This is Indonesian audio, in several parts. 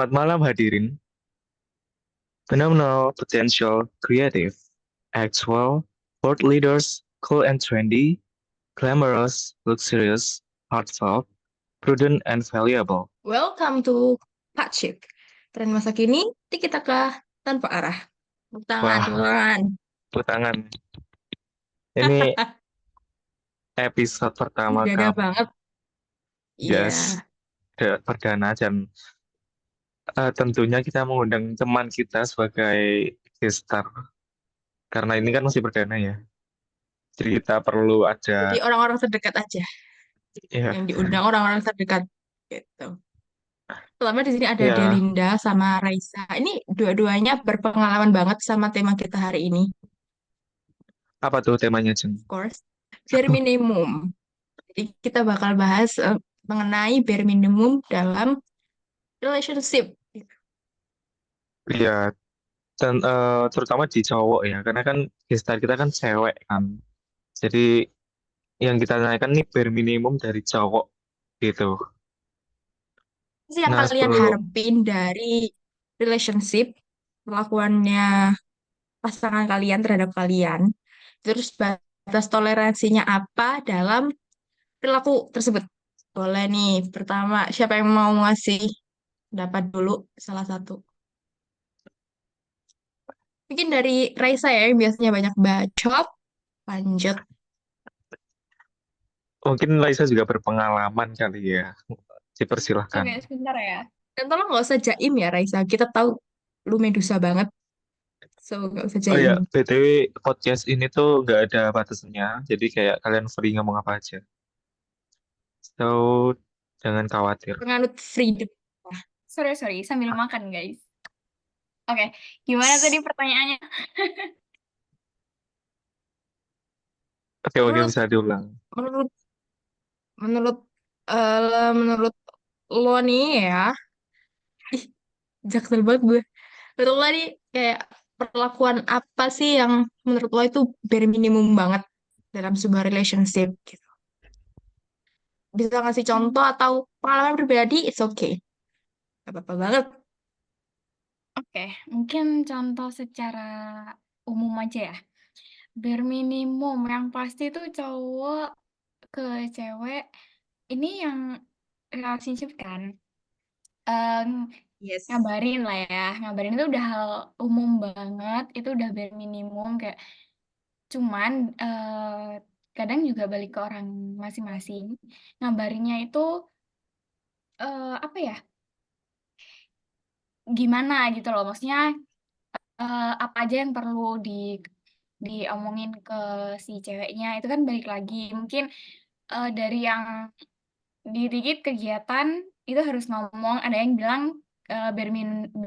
Selamat malam hadirin. Phenomenal, potential, creative, actual, thought leaders, cool and trendy, glamorous, luxurious, heartfelt, prudent and valuable. Welcome to Hot Chick. Tren masa kini, tiki-taka tanpa arah. Tepuk tangan, tepuk Wah, tangan. tepuk tangan. Ini episode pertama Dada kami. banget. Yes, Iya. perdana dan tentunya kita mengundang teman kita sebagai guest star. Karena ini kan masih perdana ya. Jadi kita perlu Jadi ada, orang-orang terdekat aja ya, yang diundang orang-orang terdekat gitu. Pertama di sini ada ya, Delinda sama Raisa. Ini dua-duanya berpengalaman banget sama tema kita hari ini. apa tuh temanya, Jeng? Of course, bare minimum. Jadi kita bakal bahas mengenai bare minimum dalam relationship. Iya, dan terutama di cowok ya karena kan gestar kita kan cewek kan jadi yang kita tanyakan nih bare minimum dari cowok gitu. Sih yang Nah kalian sebelum harapin dari relationship, perlakuannya pasangan kalian terhadap kalian, terus batas toleransinya apa dalam perilaku tersebut. Boleh nih, pertama, siapa yang mau ngasih dapat dulu salah satu. Mungkin dari Raisa ya, yang biasanya banyak bacot, lanjut. mungkin Laisa juga berpengalaman kali ya, dipersilahkan. Oke, sebentar ya. Dan tolong nggak usah jaim ya Raisa, kita tahu lu medusa banget, so nggak usah Oh jaim. ya, BTW podcast ini tuh nggak ada batasnya, jadi kayak kalian free ngomong apa aja, so jangan khawatir. Penganut freedom. Sorry, sorry, sambil makan, guys. Oke, gimana tadi pertanyaannya? Oke oke, Menurut bisa diulang. menurut menurut menurut lo nih ya, ih, jaksel banget gue. Menurut lo nih kayak perlakuan apa sih yang menurut lo itu bare minimum banget dalam sebuah relationship gitu. Bisa ngasih contoh Hmm, atau pengalaman pribadi, it's okay. Gak apa-apa banget. Oke, mungkin contoh secara umum aja ya. Bare minimum yang pasti tuh cowok ke cewek ini yang relationship kan. Em, Yes. ngabarin lah ya, ngabarin itu udah hal umum banget, itu udah bare minimum kayak cuman kadang juga balik ke orang masing-masing. Ngabarinnya itu apa ya? Gimana gitu loh. Maksudnya apa aja yang perlu diomongin ke si ceweknya itu kan balik lagi. Mungkin dari yang dikit kegiatan itu harus ngomong. Ada yang bilang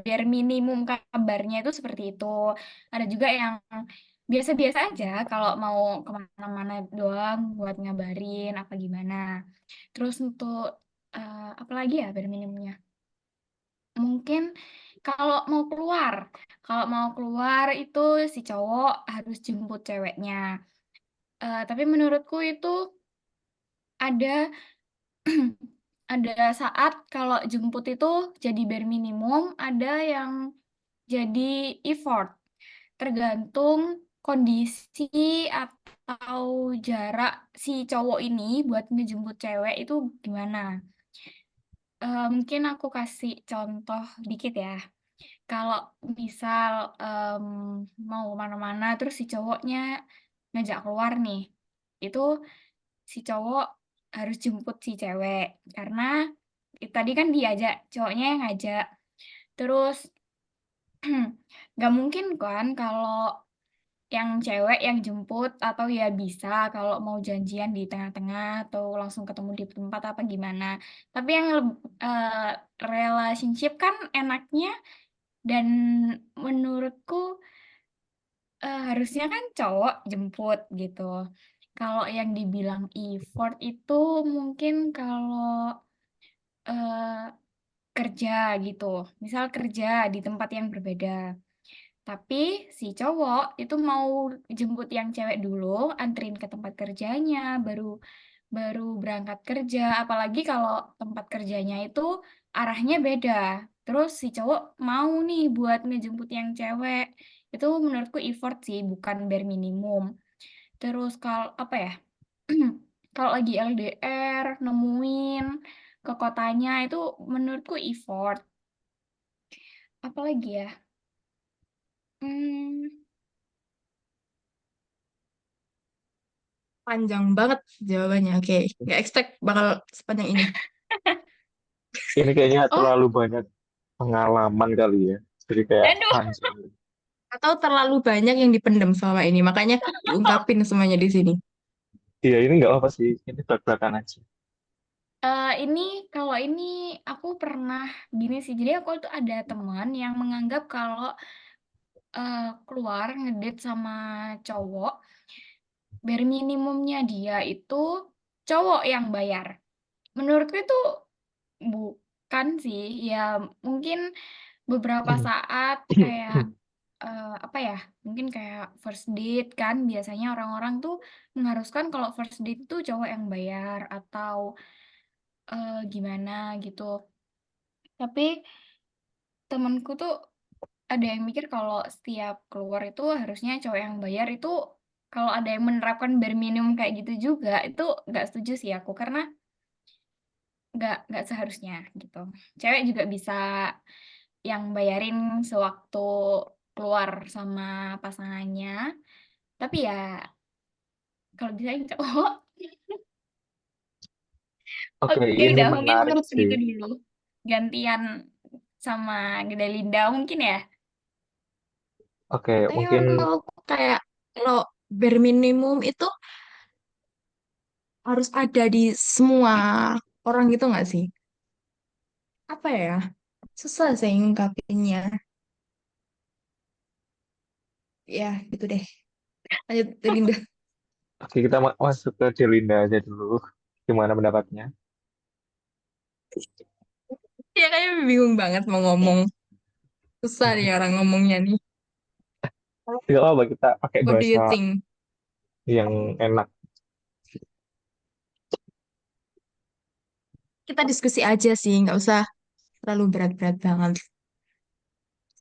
bare minimum kabarnya itu seperti itu. Ada juga yang biasa-biasa aja kalau mau kemana-mana doang buat ngabarin apa gimana. Terus untuk apa lagi ya bare minimumnya? Mungkin kalau mau keluar, kalau mau keluar itu si cowok harus jemput ceweknya. Tapi menurutku itu ada ada saat kalau jemput itu jadi bare minimum, ada yang jadi effort. Tergantung kondisi atau jarak si cowok ini buat ngejemput cewek itu gimana. Mungkin aku kasih contoh dikit ya. Kalau misal mau kemana-mana terus si cowoknya ngajak keluar nih, itu si cowok harus jemput si cewek karena tadi kan diajak cowoknya yang ngajak. Terus nggak mungkin kan kalau yang cewek yang jemput atau ya bisa kalau mau janjian di tengah-tengah atau langsung ketemu di tempat apa gimana. Tapi yang eh, relationship kan enaknya dan menurutku harusnya kan cowok jemput gitu. Kalau yang dibilang effort itu mungkin kalau eh, kerja gitu. Misal kerja di tempat yang berbeda. Tapi si cowok itu mau jemput yang cewek dulu, anterin ke tempat kerjanya, baru baru berangkat kerja. Apalagi kalau tempat kerjanya itu arahnya beda. Terus si cowok mau nih buat ngejemput yang cewek. Itu menurutku effort sih, bukan bare minimum. Terus kalau apa ya? Kalau lagi LDR, nemuin ke kotanya itu menurutku effort. Apalagi ya? Hmm, Panjang banget jawabannya. Oke, nggak expect bakal sepanjang ini. Ini kayaknya Oh, terlalu banyak pengalaman kali ya. Jadi kayak aduh. panjang. atau terlalu banyak yang dipendam selama ini, makanya diungkapin semuanya di sini. Iya, ini nggak apa sih. Ini belak-belakan aja. Ini kalau ini aku pernah gini sih. Jadi aku tuh ada teman yang menganggap kalau keluar ngedate sama cowok, bare minimumnya dia itu cowok yang bayar. Menurutku itu bukan sih. Ya mungkin beberapa saat kayak apa ya? Mungkin kayak first date kan biasanya orang-orang tuh mengharuskan kalau first date tuh cowok yang bayar atau gimana gitu. Tapi temanku tuh ada yang mikir kalau setiap keluar itu harusnya cowok yang bayar itu kalau ada yang menerapkan bare minimum kayak gitu juga itu nggak setuju sih aku karena nggak seharusnya gitu. Cewek juga bisa yang bayarin sewaktu keluar sama pasangannya. Tapi ya kalau bisa yang cowok. Oke, Oke ini udah mungkin menarik sih. segitu dulu. Gantian sama Gede Linda mungkin ya. Oke, Tapi mungkin menurut kayak kalau bare minimum itu harus ada di semua orang gitu nggak sih? Apa ya? Susah sih ngungkapinnya. Ya, gitu deh. Lanjut, Linda. oke kita masuk ke Delinda aja dulu. Gimana pendapatnya? Ya, kayaknya bingung banget mau ngomong. Susah nih orang ngomongnya nih. Tidak apa kita pakai What do bahasa you think? yang enak. Kita diskusi aja sih, nggak usah terlalu berat-berat banget.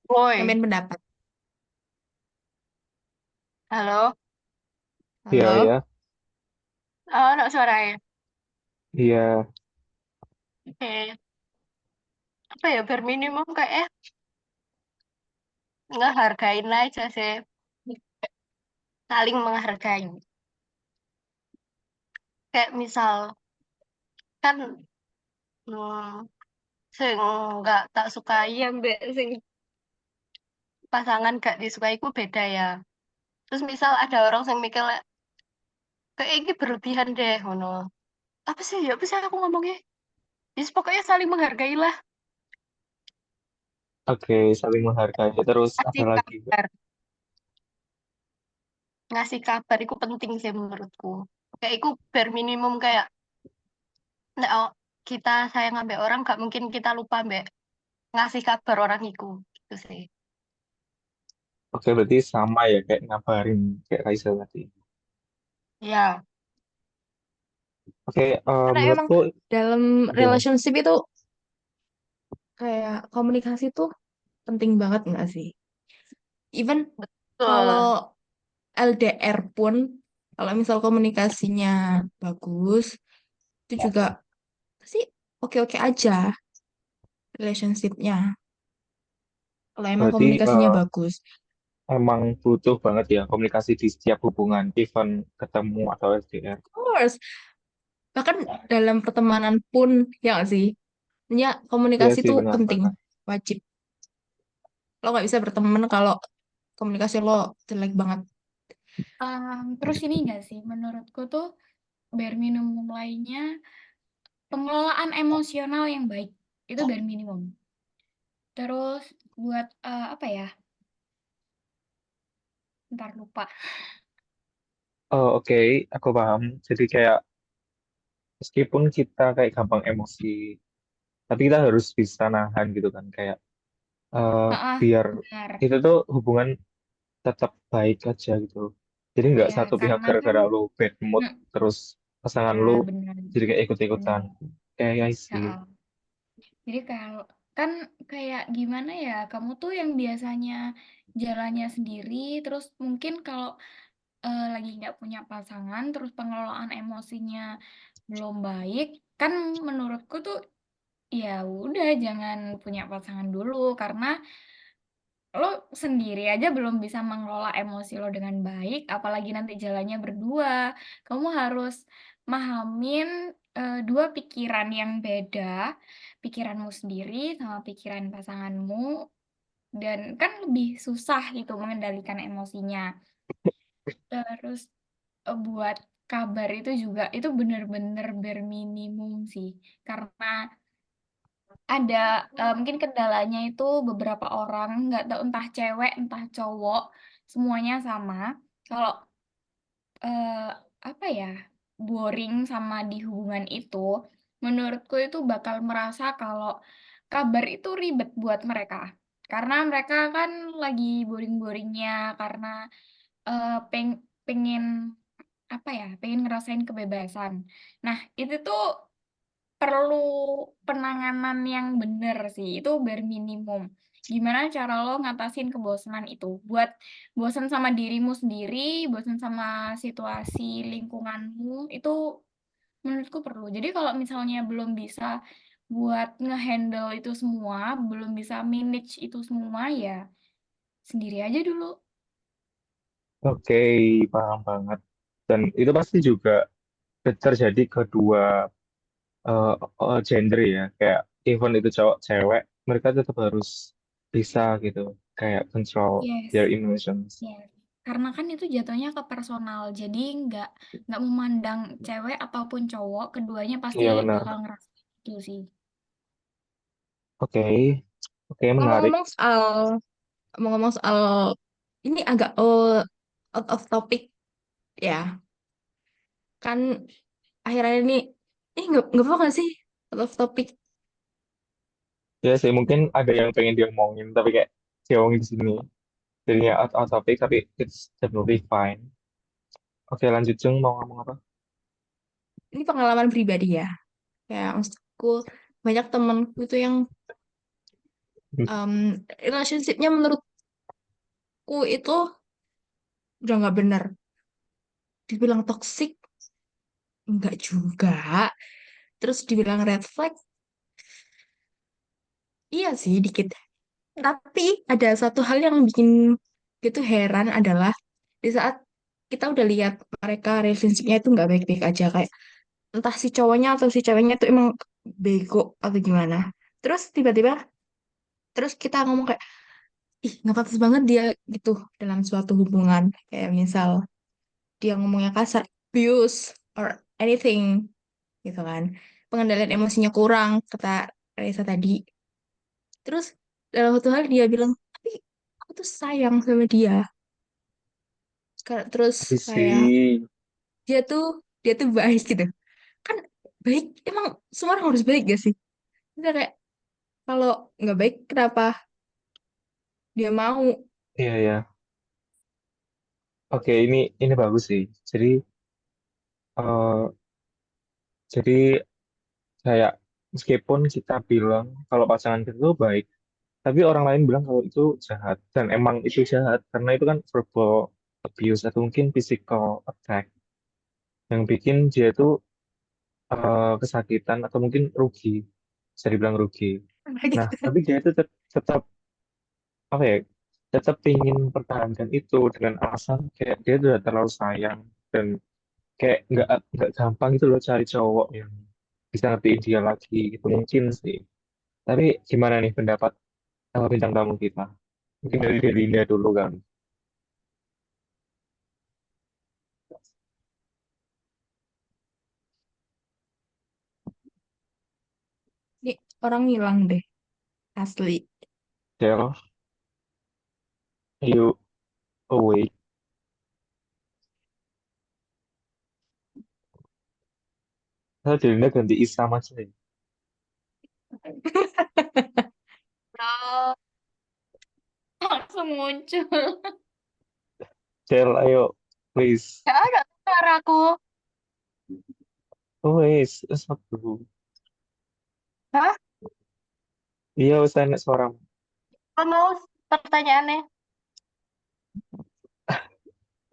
Woi, Sampein pendapat. halo. Iya, Halo? ya. Oh, no suaranya. Iya. Oke. Apa ya, berminimum kayak ngehargain aja sih. Saling menghargai. Kayak misal, kan hmm, sing nggak tak sukai ambek sing pasangan gak disukai ku beda ya. Terus misal ada orang yang mikir kayak ini berlebihan deh, ngono. Apa sih? Ya apa sih aku ngomongnya? Jadi pokoknya saling menghargai lah. Oke, saling menghargai. Terus ada Ngasih lagi nggak? kabar. Ngasih kabar itu penting sih menurutku. Kayak itu bare minimum kayak nek kita sayang ambek orang gak mungkin kita lupa ambek ngasih kabar orang itu gitu sih. Oke, berarti sama ya kayak ngabarin kayak Raisa tadi. Ya, Oke, Karena emang menurutku dalam gimana? relationship itu kayak komunikasi tuh penting banget nggak sih? Even betul. kalau LDR pun, kalau misal komunikasinya bagus, itu juga sih oke-oke aja relationshipnya. Kalau emang Berarti komunikasinya bagus. emang butuh banget ya komunikasi di setiap hubungan, even ketemu atau LDR. Of course. Bahkan dalam pertemanan pun, ya nggak sih? Ya, Iya komunikasi sih, itu penting, benar-benar. wajib. Lo nggak bisa berteman kalau komunikasi lo jelek banget. Terus ini enggak sih, menurutku tuh bare minimum lainnya pengelolaan emosional yang baik itu bare minimum. Terus buat apa ya? Ntar lupa. Oh, oke, aku paham. Jadi kayak meskipun kita kayak gampang emosi, tapi kita harus bisa nahan gitu kan. Kayak biar Benar. itu tuh hubungan tetap baik aja gitu. Jadi nggak Ya, satu pihak karena kan gara-gara lu bad mood, mm, terus pasangan ya lu benar. jadi kayak Benar. ikut-ikutan. Kayak Ya, sih. Jadi kalau Kan kayak gimana ya, kamu tuh yang biasanya jalannya sendiri, terus mungkin kalau lagi nggak punya pasangan, terus pengelolaan emosinya belum baik, kan menurutku tuh ya udah jangan punya pasangan dulu karena lo sendiri aja belum bisa mengelola emosi lo dengan baik, apalagi nanti jalannya berdua. Kamu harus mahamin dua pikiran yang beda, pikiranmu sendiri sama pikiran pasanganmu, dan kan lebih susah gitu mengendalikan emosinya. Terus buat kabar itu juga itu bener-bener bare minimum sih, karena ada mungkin kendalanya itu beberapa orang nggak tahu entah cewek entah cowok semuanya sama kalau eh, apa ya boring sama di hubungan itu menurutku itu bakal merasa kalau kabar itu ribet buat mereka karena mereka kan lagi boring-boringnya karena pengen apa ya pengen ngerasain kebebasan. Nah itu tuh perlu penanganan yang benar sih. Itu bare minimum. Gimana cara lo ngatasin kebosanan itu? Buat bosan sama dirimu sendiri, bosan sama situasi lingkunganmu, itu menurutku perlu. Jadi kalau misalnya belum bisa buat ngehandle itu semua, belum bisa manage itu semua, ya sendiri aja dulu. Oke, paham banget. Dan itu pasti juga terjadi kedua gender ya. Kayak even itu cowok cewek, mereka tetap harus bisa gitu. Kayak control their Yes. emotions. Yes. Karena kan itu jatuhnya ke personal, jadi nggak memandang cewek ataupun cowok, keduanya pasti Iya benar. bakal ngerasa itu sih. Oke, oke menarik. Ngomong-ngomong soal ngomong-ngomong soal ini agak out of topic ya. Kan akhir-akhir ini nggak apa sih out of topic. Ya sih, mungkin ada yang pengen diomongin, tapi kayak diomongin di sini. Jadinya out topic, tapi it's definitely fine. Oke, lanjut Jung, mau ngomong apa? Ini pengalaman pribadi ya. Kayak maksudku banyak temenku itu yang relationshipnya menurutku itu udah nggak bener. Dibilang toxic enggak juga. Terus dibilang red flag, iya sih dikit. Tapi ada satu hal yang bikin gitu heran adalah di saat kita udah lihat mereka relationshipnya itu nggak baik-baik aja kayak entah si cowoknya atau si ceweknya itu emang bego atau gimana. Terus tiba-tiba terus kita ngomong kayak ih nggak pantas banget dia gitu dalam suatu hubungan kayak misal dia ngomongnya kasar, abuse or anything gitu kan. Pengendalian emosinya kurang kata Reza tadi. Terus dalam satu hal dia bilang, tapi aku tuh sayang sama dia. Terus I kayak see. dia tuh dia tuh baik gitu. Kan baik emang semua orang harus baik gak sih? Kita kayak kalau nggak baik kenapa dia mau? Iya, ya. Oke, ini bagus sih. Eh, jadi kayak meskipun kita bilang kalau pasangan kita itu baik, tapi orang lain bilang kalau itu jahat. Dan emang itu jahat, karena itu kan verbal abuse atau mungkin physical attack yang bikin dia itu kesakitan atau mungkin rugi, bisa dibilang rugi. Nah, tapi dia itu tetap apa ya, tetap ingin mempertahankan itu dengan alasan kayak dia udah terlalu sayang dan kayak nggak gampang gitu loh cari cowok yang bisa ngertiin dia lagi gitu mungkin sih. Tapi gimana nih pendapat bintang tamu kita? Mungkin dari Delinda dulu kan. Ini orang hilang deh asli. Del, you awake. Saya Delinda ganti Isam aja ya. Bro, Langsung muncul. Del, ayo, please. gak ada suaraku. Oh, wes, stop dulu. Hah? Iya wis enek suara. Apa mau pertanyaannya?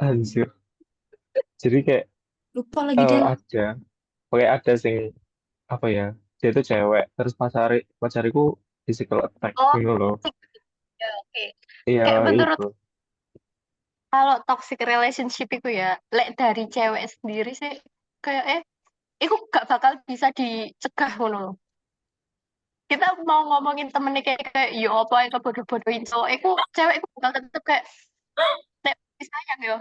Anjir. Jadi kayak Lupa lagi Del. ada, kayak ada sing apa ya? Dia itu cewek, terus pacariku physical attack Oh, gitu loh. toxic. Ya, oke. Iya Kayak menurut itu. kalau toxic relationship itu ya, lek dari cewek sendiri sih, kayak itu gak bakal bisa dicegah ngono loh. Kita mau ngomongin temennya kayak yo apa yang kebodoh-bodohin cowok, cewek itu bakal tetep kayak nek sayang yo.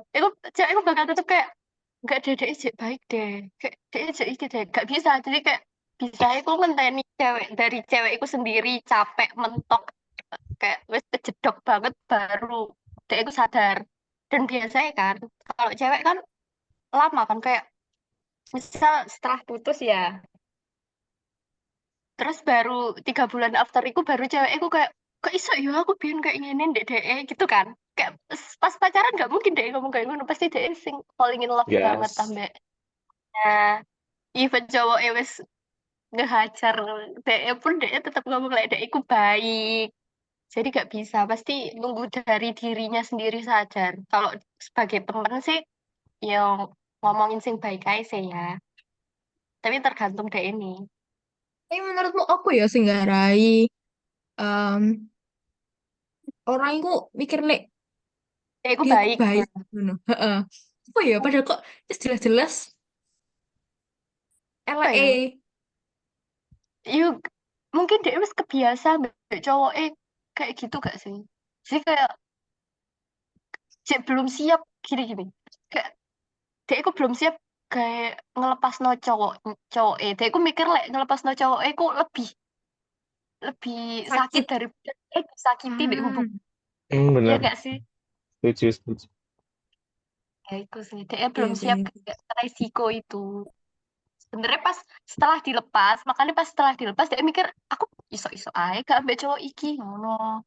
Cewek itu bakal tetep kayak gak deh deh ijek baik deh. Kayak deh ijek iki deh. Gak bisa. Jadi kayak bisa aku ngenteni cewek dari cewek itu sendiri capek mentok kayak wes kejedok banget baru dia itu sadar. Dan biasanya kan kalau cewek kan lama kan kayak misal setelah putus ya terus baru 3 bulan after itu baru cewek itu kayak kok iso ya aku biar kayak gini dek dek gitu kan kayak pas pacaran nggak mungkin deh ngomong kayak ngono pasti dek sing falling in love banget Yes. sampai nah even cowok wes ngehajar dek pun dek tetap ngomong kayak dek itu baik jadi gak bisa pasti nunggu dari dirinya sendiri sadar kalau sebagai temen sih yang ngomongin sing baik aja sih ya tapi tergantung dek ini Tapi menurutmu apa ya sing nggarai em, orang itu mikir lek dek itu dia tuh baik baik ngono. Heeh. Apa ya padahal kok jelas-jelas apa ya LE. yuk mungkin dia wis kebiasa mbak cowok kayak gitu gak sih jadi kayak cek belum siap gini-gini kayak dia aku belum siap kayak ngelepas no cowok cowok dia aku mikir lek ngelepas no cowok aku lebih lebih sakit Sakit. daripada disakiti di hubungan Hmm. ya Bener. gak sih Setuju, setuju. ya itu sih dia belum Iya sih. siap kayak resiko itu sebenarnya pas setelah dilepas makanya pas setelah dilepas dia mikir aku iso-iso aja gak ambil cowok iki ngono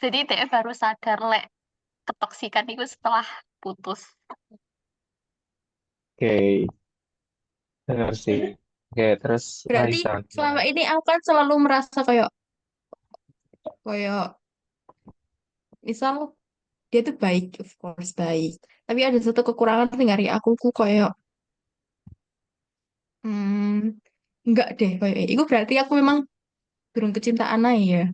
jadi dia baru sadar lek ketoksikan itu setelah putus. Oke, benar sih. Oke, terus Berarti Raisa gimana? selama ini aku kan selalu merasa kayak kayak misal dia tuh baik, of course baik. Tapi ada satu kekurangan dari aku kayak enggak deh kayak itu berarti aku memang durung kecintaan aja ya.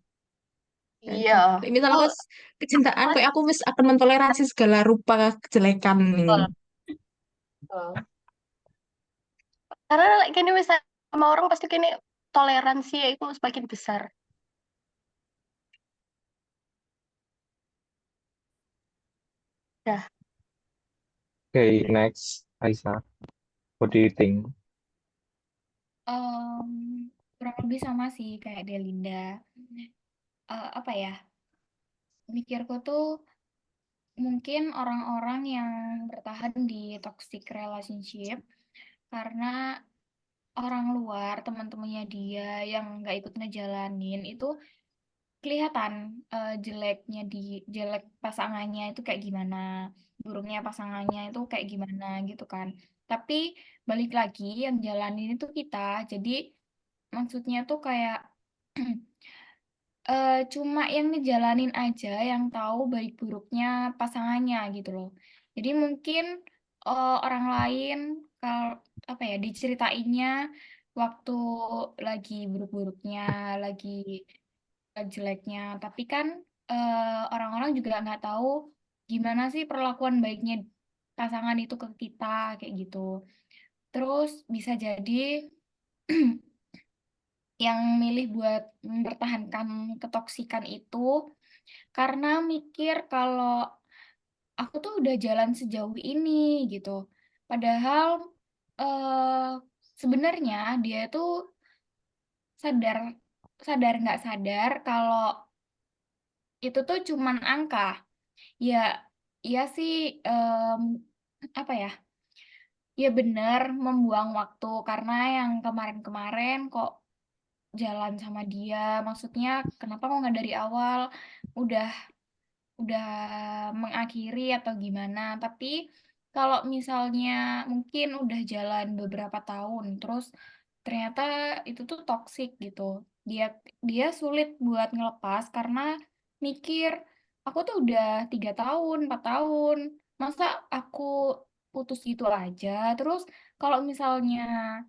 Iya. Berarti. Tapi misal Aku aku kecintaan kayak aku wis akan mentoleransi segala rupa kejelekan ini. betul. Karena like, kini misalnya sama orang pasti kini toleransi ya itu semakin besar. Dah. Oke, next. Raisa, what do you think? Em, kurang lebih sama sih kayak Delinda. Apa ya? Mikirku tuh mungkin orang-orang yang bertahan di toxic relationship karena orang luar, teman-temannya dia yang nggak ikut ngejalanin itu kelihatan jelek pasangannya itu kayak gimana, buruknya pasangannya itu kayak gimana gitu kan. Tapi balik lagi yang jalanin itu kita. Jadi maksudnya tuh kayak cuma yang ngejalanin aja yang tahu baik buruknya pasangannya gitu loh. Jadi mungkin orang lain kalau apa ya diceritainnya waktu lagi buruk-buruknya, lagi jeleknya, tapi kan orang-orang juga nggak tahu gimana sih perlakuan baiknya pasangan itu ke kita kayak gitu. Terus bisa jadi yang milih buat mempertahankan ketoksikan itu karena mikir kalau aku tuh udah jalan sejauh ini gitu. Padahal eh sebenarnya dia tuh sadar sadar nggak sadar kalau itu tuh cuman angka. Ya, iya sih apa ya? Ya bener membuang waktu karena yang kemarin-kemarin kok jalan sama dia. Maksudnya kenapa kok nggak dari awal udah udah mengakhiri atau gimana. Tapi kalau misalnya mungkin udah jalan beberapa tahun, terus ternyata itu tuh toksik gitu. dia dia sulit buat ngelepas karena mikir aku tuh udah 3 tahun 4 tahun, masa aku putus gitu aja. Terus kalau misalnya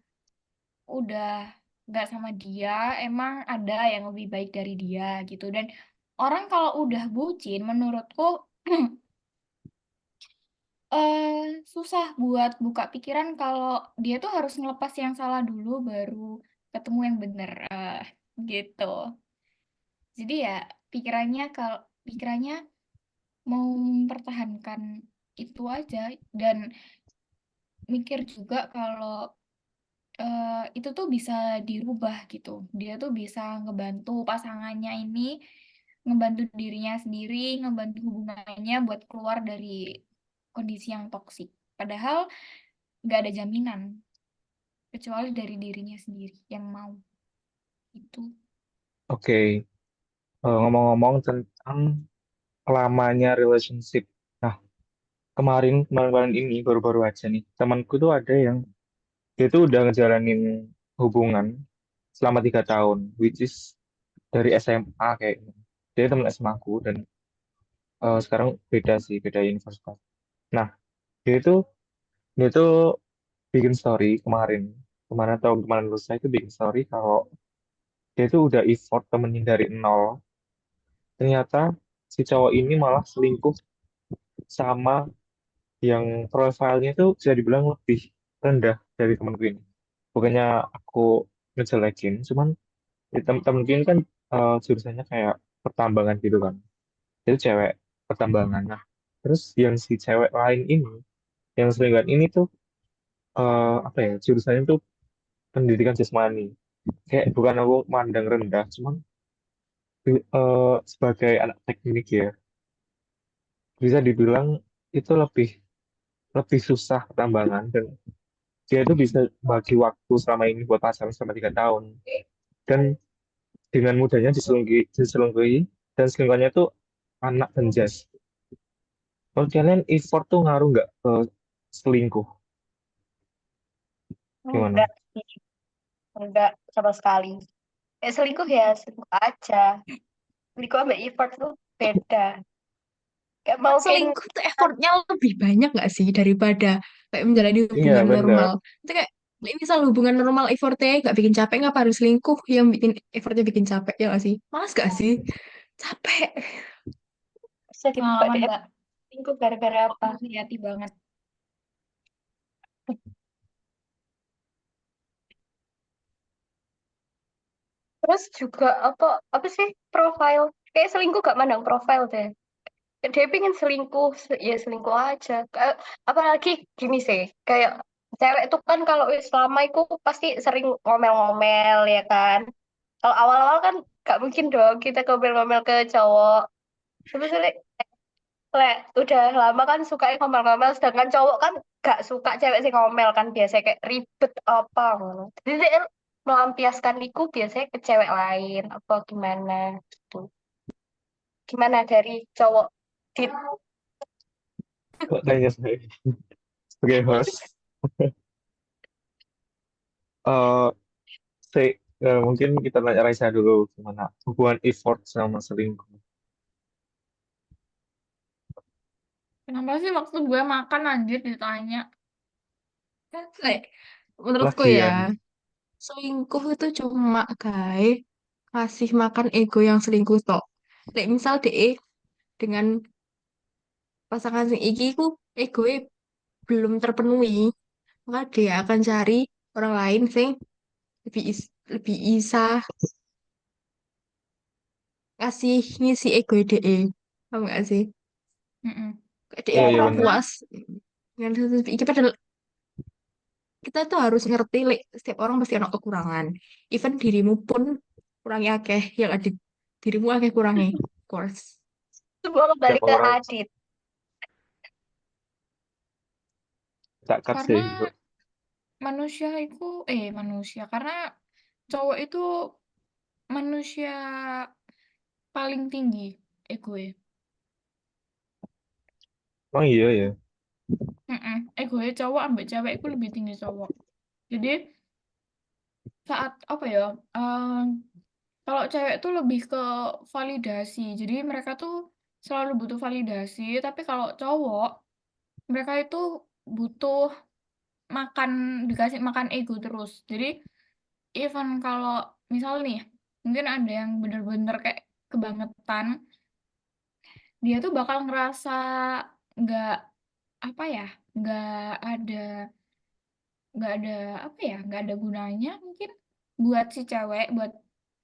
udah nggak sama dia, emang ada yang lebih baik dari dia gitu. Dan orang kalau udah bucin, menurutku susah buat buka pikiran kalau dia tuh harus ngelepas yang salah dulu baru ketemu yang bener, gitu. Jadi ya pikirannya mau mempertahankan itu aja, dan mikir juga kalau itu tuh bisa dirubah gitu. Dia tuh bisa ngebantu pasangannya ini, ngebantu dirinya sendiri, ngebantu hubungannya buat keluar dari kondisi yang toksik. Padahal nggak ada jaminan kecuali dari dirinya sendiri yang mau itu. Oke, ngomong-ngomong tentang lamanya relationship. Nah, kemarin-kemarin ini baru-baru aja nih, temanku tuh ada yang dia tuh udah ngejalanin hubungan selama 3 tahun, which is dari SMA kayaknya. Dia temen SMA aku dan sekarang beda sih, beda universitas. Nah, dia itu dia tuh bikin story kemarin tahun lusa itu bikin story kalau dia tuh udah effort temenin dari nol. Ternyata si cowok ini malah selingkuh sama yang profilnya tuh bisa dibilang lebih rendah dari temenku ini. Bukannya aku ngejelekin, cuman temenku ini kan jurusannya kayak pertambangan gitu kan. Itu cewek pertambangan. Nah, terus yang si cewek lain ini, yang selingkuhan ini tuh apa ya, jurusannya tuh pendidikan jasmani. Kayak bukan aku mandang rendah, cuman sebagai anak teknik ya, bisa dibilang itu lebih lebih susah pertambangan dan dia itu bisa bagi waktu selama ini buat pacaran selama 3 tahun dan dengan mudahnya diselingkuhi dan selingkuhannya tuh anak dan jas. Menurut kalian effort tuh ngaruh nggak ke selingkuh? Gimana? Enggak sih, enggak sama sekali. Selingkuh ya selingkuh aja. Selingkuh sama effort tuh beda. Kayak Kan mungkin selingkuh tuh effortnya lebih banyak nggak sih daripada kayak menjalani Iya hubungan benar. normal. Itu kayak misal hubungan normal effortnya nggak bikin capek, ngapa harus selingkuh yang bikin effortnya bikin capek ya nggak sih? Males gak sih? Capek. bisa dibuka Pengalaman DM Mbak, selingkuh gara-gara kok apa. hati banget. Terus juga apa apa sih profile? Kayak selingkuh gak mandang profile deh. Dia pengen selingkuh, ya selingkuh aja. Apalagi gini sih, kayak cewek itu kan kalau wis lama itu pasti sering ngomel-ngomel ya kan. Kalau awal-awal kan gak mungkin dong kita ngomel-ngomel ke cowok. Sebetulnya udah lama kan suka ngomel-ngomel, sedangkan cowok kan gak suka cewek sih ngomel kan biasanya kayak ribet apa ngono. Jadi dia melampiaskan itu biasanya ke cewek lain apa gimana gitu. Gimana dari cowok? Dit? Kok tanya saya sebagai host? Eh, mungkin kita tanya Raisa dulu gimana hubungan effort sama selingkuh. Kenapa sih maksud gue makan anjir ditanya? Kayak menurutku ya, Lagian, selingkuh itu cuma kayak kasih makan ego yang selingkuh tok. Kayak misal DE dengan pasangan sing iki ku egoe belum terpenuhi, maka dia akan cari orang lain sing lebih bisa ngasih ngisi ego DE. Paham gak sih? Mm-mm. Kayak DE iya iya kurang benar. Karena puas dengan iki padahal kita tuh harus ngerti setiap orang pasti ada kekurangan. Even dirimu pun kurangnya akeh yang ada dirimu akeh kurangnya. Of course. Semua kembali Tiap ke orang Adit. tak cut karena sih. manusia itu manusia karena cowok itu manusia paling tinggi ego ya. Oh iya ya. Ego ya cowok ambek cewek itu lebih tinggi cowok. Jadi saat apa ya? Kalau cewek tuh lebih ke validasi. Jadi mereka tuh selalu butuh validasi, tapi kalau cowok mereka itu butuh makan dikasih makan ego terus. Jadi even kalau misal nih, mungkin ada yang bener-bener kayak kebangetan, dia tuh bakal ngerasa nggak apa ya, nggak ada nggak ada apa ya, nggak ada gunanya mungkin buat si cewek, buat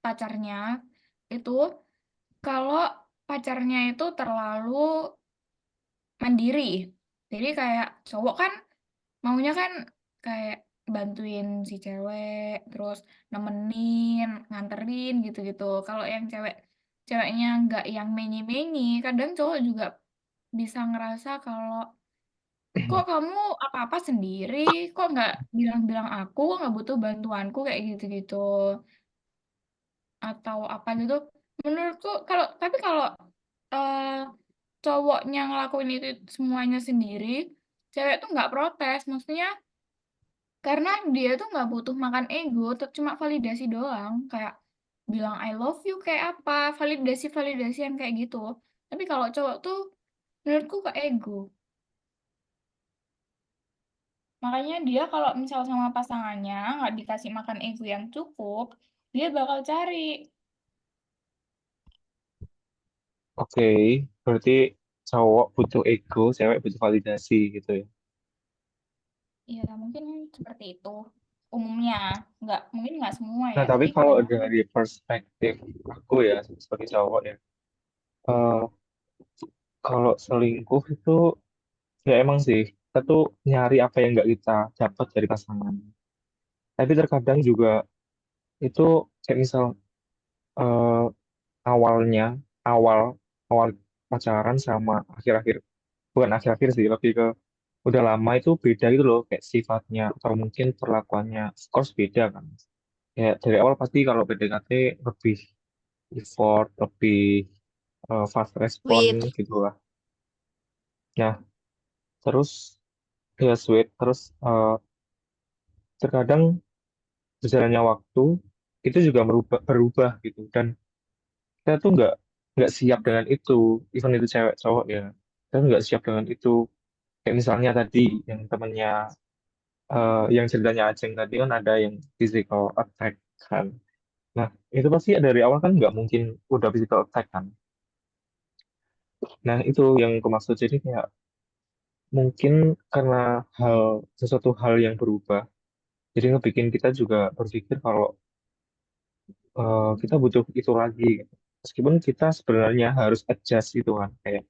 pacarnya itu kalau pacarnya itu terlalu mandiri. Jadi kayak cowok kan maunya kan kayak bantuin si cewek, terus nemenin, nganterin gitu-gitu. Kalau yang ceweknya nggak yang menye-menye, kadang cowok juga bisa ngerasa kalau kok kamu apa-apa sendiri, kok nggak bilang-bilang aku, kok nggak butuh bantuanku kayak gitu-gitu atau apa gitu. Menurutku kalau eh, cowoknya ngelakuin itu semuanya sendiri, cewek tuh nggak protes, maksudnya karena dia tuh nggak butuh makan ego, cuma validasi doang, kayak bilang I love you kayak apa, validasi-validasi yang kayak gitu. Tapi kalau cowok tuh menurutku ke ego. Makanya dia kalau misal sama pasangannya nggak dikasih makan ego yang cukup, dia bakal cari. Oke, berarti cowok butuh ego, cewek butuh validasi gitu ya. Ya mungkin seperti itu umumnya. Nggak, mungkin nggak semua Nah, ya, tapi tapi kalau kebanyakan. dari perspektif aku ya, sebagai cowok ya, eh, kalau selingkuh itu ya emang sih, kita tuh nyari apa yang nggak kita dapat dari pasangan. Tapi terkadang juga itu kayak misal eh, awalnya, awal awal pacaran sama akhir-akhir, bukan akhir-akhir sih, lebih ke udah lama itu beda gitu loh, kayak sifatnya atau mungkin perlakuannya, of course beda kan. Ya dari awal pasti kalau PDKT lebih effort, lebih fast respon Sweet. gitu lah. Nah, terus ya sweet, terus terkadang berjalannya waktu itu juga berubah gitu, dan kita tuh nggak siap dengan itu, even itu cewek cowok ya, kita tuh nggak siap dengan itu. Kayak misalnya tadi yang temennya, yang ceritanya Aceng tadi kan ada yang physical attack kan. Nah, itu pasti dari awal kan nggak mungkin udah physical attack kan. Nah, itu yang aku maksud. Jadi kayak mungkin karena sesuatu hal yang berubah, jadi ngebikin kita juga berpikir kalau kita butuh itu lagi gitu. Meskipun kita sebenarnya harus adjust gitu kan. Kayak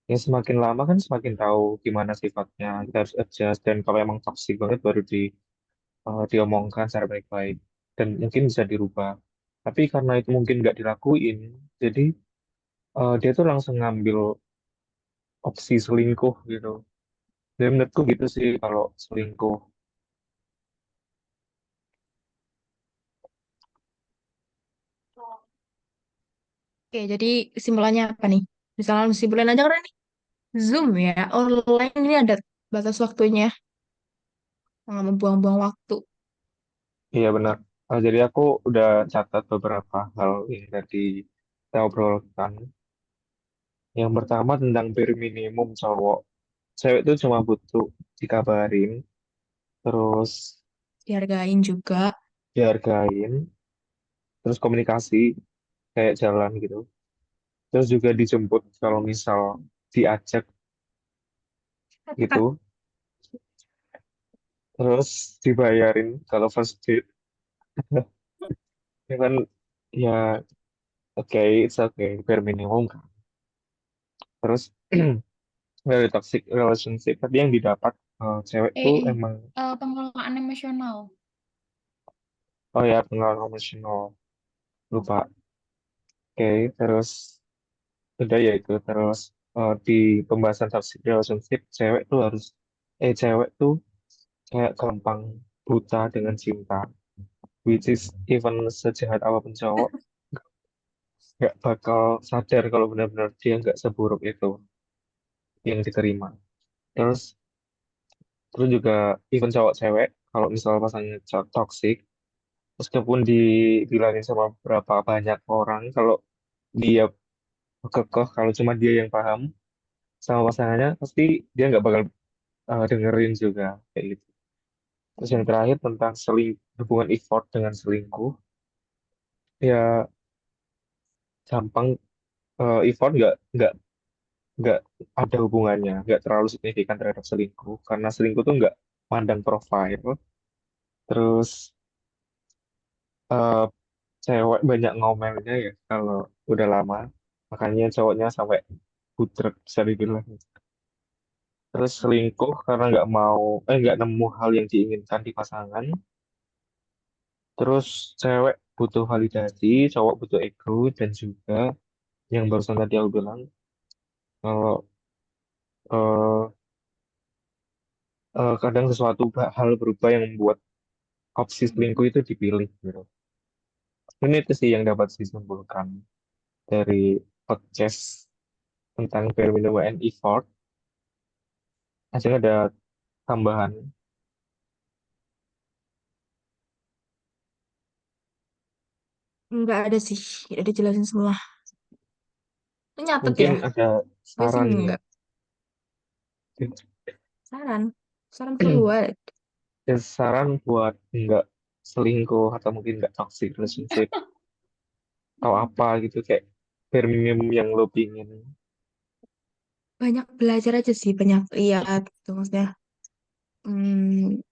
ya semakin lama kan semakin tahu gimana sifatnya, kita harus adjust. Dan kalau emang toxic banget baru diomongkan secara baik-baik. Dan mungkin bisa dirubah. Tapi karena itu mungkin nggak dilakuin, jadi dia tuh langsung ngambil opsi selingkuh gitu. Dan menurutku gitu sih kalau selingkuh. Oke, jadi kesimpulannya apa nih? Misalnya kesimpulan aja karena ini Zoom ya, online ini ada batas waktunya, nggak membuang-buang waktu. Iya benar. Jadi aku udah catat beberapa hal yang tadi kita obrolkan. Yang pertama tentang bare minimum cowok. Cewek itu cuma butuh dikabarin, terus Dihargain juga. dihargain, terus komunikasi kayak jalan gitu. Terus juga dijemput kalau misal diajak gitu. Terus dibayarin kalau first date. Ya kan, ya oke, it's okay, bare minimum kan. Terus dari toxic relationship tadi yang didapat cewek Eh, tuh eh, emang, pengelolaan emosional. oh ya, pengalaman emosional, lupa. Oke, terus udah ya itu. Terus di pembahasan toxic relationship, cewek tuh kayak gampang buta dengan cinta, which is even sejahat apapun cowok nggak bakal sadar kalau benar-benar dia nggak seburuk itu yang diterima. Terus terus juga even cowok cewek kalau misalnya pasangannya toxic, meskipun dibilangin sama beberapa banyak orang kalau dia kekeh, kalau cuma dia yang paham sama pasangannya, pasti dia nggak bakal dengerin juga kayak gitu. Terus yang terakhir tentang hubungan effort dengan selingkuh, ya gampang, effort nggak ada hubungannya, nggak terlalu signifikan terhadap selingkuh karena selingkuh tuh nggak pandang profile. Terus eh, cewek banyak ngomelnya ya kalau udah lama, makanya cowoknya sampai budrek bisa dibilang. Terus selingkuh karena nggak nemu hal yang diinginkan di pasangan. Terus cewek butuh validasi, cowok butuh ego, dan juga yang barusan tadi aku bilang kalau eh, kadang hal berubah yang membuat opsi selingkuh itu dipilih gitu. Ini itu sih yang dapat disimpulkan dari podcast tentang bare minimum and effort. Hasilnya ada tambahan. Nggak ada sih, udah dijelasin semua. Lu nyatet Mungkin ya? ada Gue sih saran nih. nggak. Saran. Saran for what? Ya, saran buat nggak selingkuh atau mungkin nggak toxic relationship atau apa gitu kayak bare minimum yang lo pingin. Banyak belajar aja sih, banyak lihat gitu maksudnya. Hmm,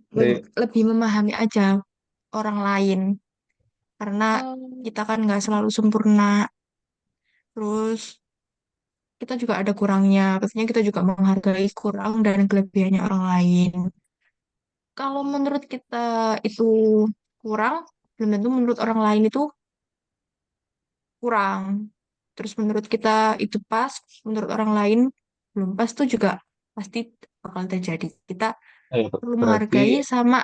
Jadi, lebih memahami aja orang lain karena Oh, kita kan nggak selalu sempurna. Terus kita juga ada kurangnya. Pastinya kita juga menghargai kurang dan kelebihannya orang lain. Kalau menurut kita itu kurang, belum tentu menurut orang lain itu kurang. Terus menurut kita itu pas, menurut orang lain belum pas tuh juga pasti bakal terjadi. Kita perlu berarti menghargai sama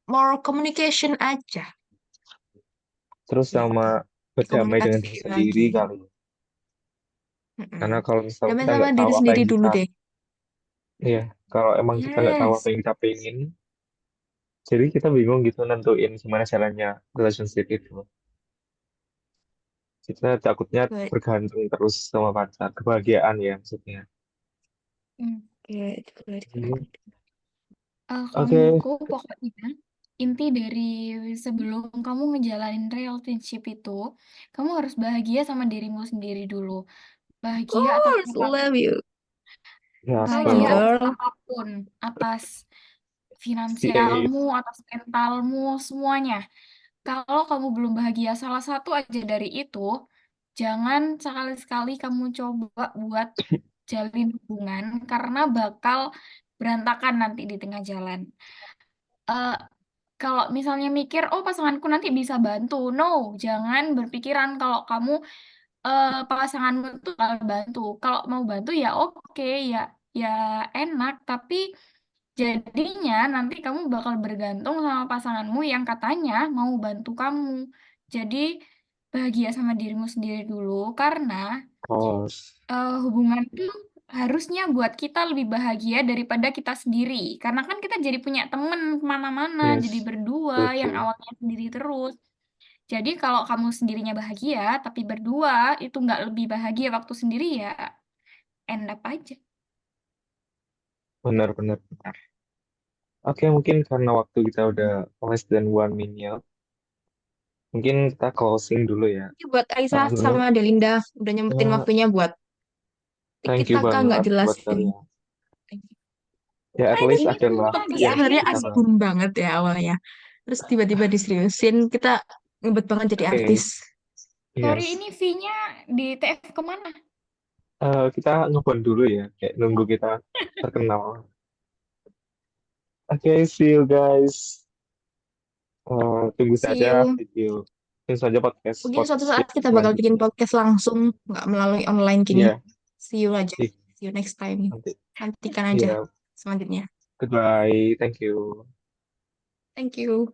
more communication aja terus sama gitu. berdamai dengan diri Dikomunikasiin sendiri lagi. kali. Mm-mm. Karena kalau misal Damai kita sama nggak tahu diri apa sendiri yang dulu kita, deh. ya kalau emang kita nggak tahu apa Yes. yang kita pengen, jadi kita bingung gitu nentuin gimana jalannya relationship itu. Kita takutnya Good. bergantung terus sama pacar, kebahagiaan ya maksudnya. hmm. Good. Good. Hmm. Good. Kalau Oke, menurutku pokoknya inti dari sebelum kamu ngejalanin relationship itu, kamu harus bahagia sama dirimu sendiri dulu. Of Bahagia atas course, apa? love you. Gaspol. Come Bahagia atas girl. apapun, atas Si finansialmu, atas mentalmu, semuanya. Kalau kamu belum bahagia salah satu aja dari itu, jangan sekali-sekali kamu coba buat jalin hubungan karena bakal berantakan nanti di tengah jalan. Eh, Kalau misalnya mikir, oh pasanganku nanti bisa bantu, no, jangan berpikiran kalau kamu pasanganmu tuh bakal bantu. Kalau mau bantu ya oke, ya ya enak, tapi jadinya nanti kamu bakal bergantung sama pasanganmu yang katanya mau bantu kamu. Jadi bahagia sama dirimu sendiri dulu karena Kos. hubungan itu harusnya buat kita lebih bahagia daripada kita sendiri. Karena kan kita jadi punya temen kemana-mana, jadi Yes, berdua yang setuju. awalnya sendiri terus. Jadi kalau kamu sendirinya bahagia, tapi berdua itu nggak lebih bahagia waktu sendiri ya end up aja. Benar, benar, benar. Oke, mungkin karena waktu kita udah less than 1 minute, mungkin kita closing dulu ya. Thank you buat Aisyah Dulu, sama Delinda udah nyempetin ya, waktunya buat thank you tiki-taka nggak banget jelas buat ini. kalian. Thank you. Ya, at Karena ini least Ini adalah semua podcast yang sebenarnya diakhirin kita loh. asing banget ya awalnya. Terus tiba-tiba diseriusin, kita ngebet banget jadi artis. Oke, Sorry, yes. ini fee-nya di TF kemana? Kita ngeband dulu ya, kayak nunggu kita terkenal. Oke, see you guys. Tunggu See saja you. video, tunggu saja podcast Mungkin suatu podcast saat kita bakal bikin selanjutnya. podcast langsung, nggak melalui online gini. Iya, See you aja. sih. See you next time. Nanti. Nantikan aja Iya, selanjutnya. goodbye. Thank you. Thank you.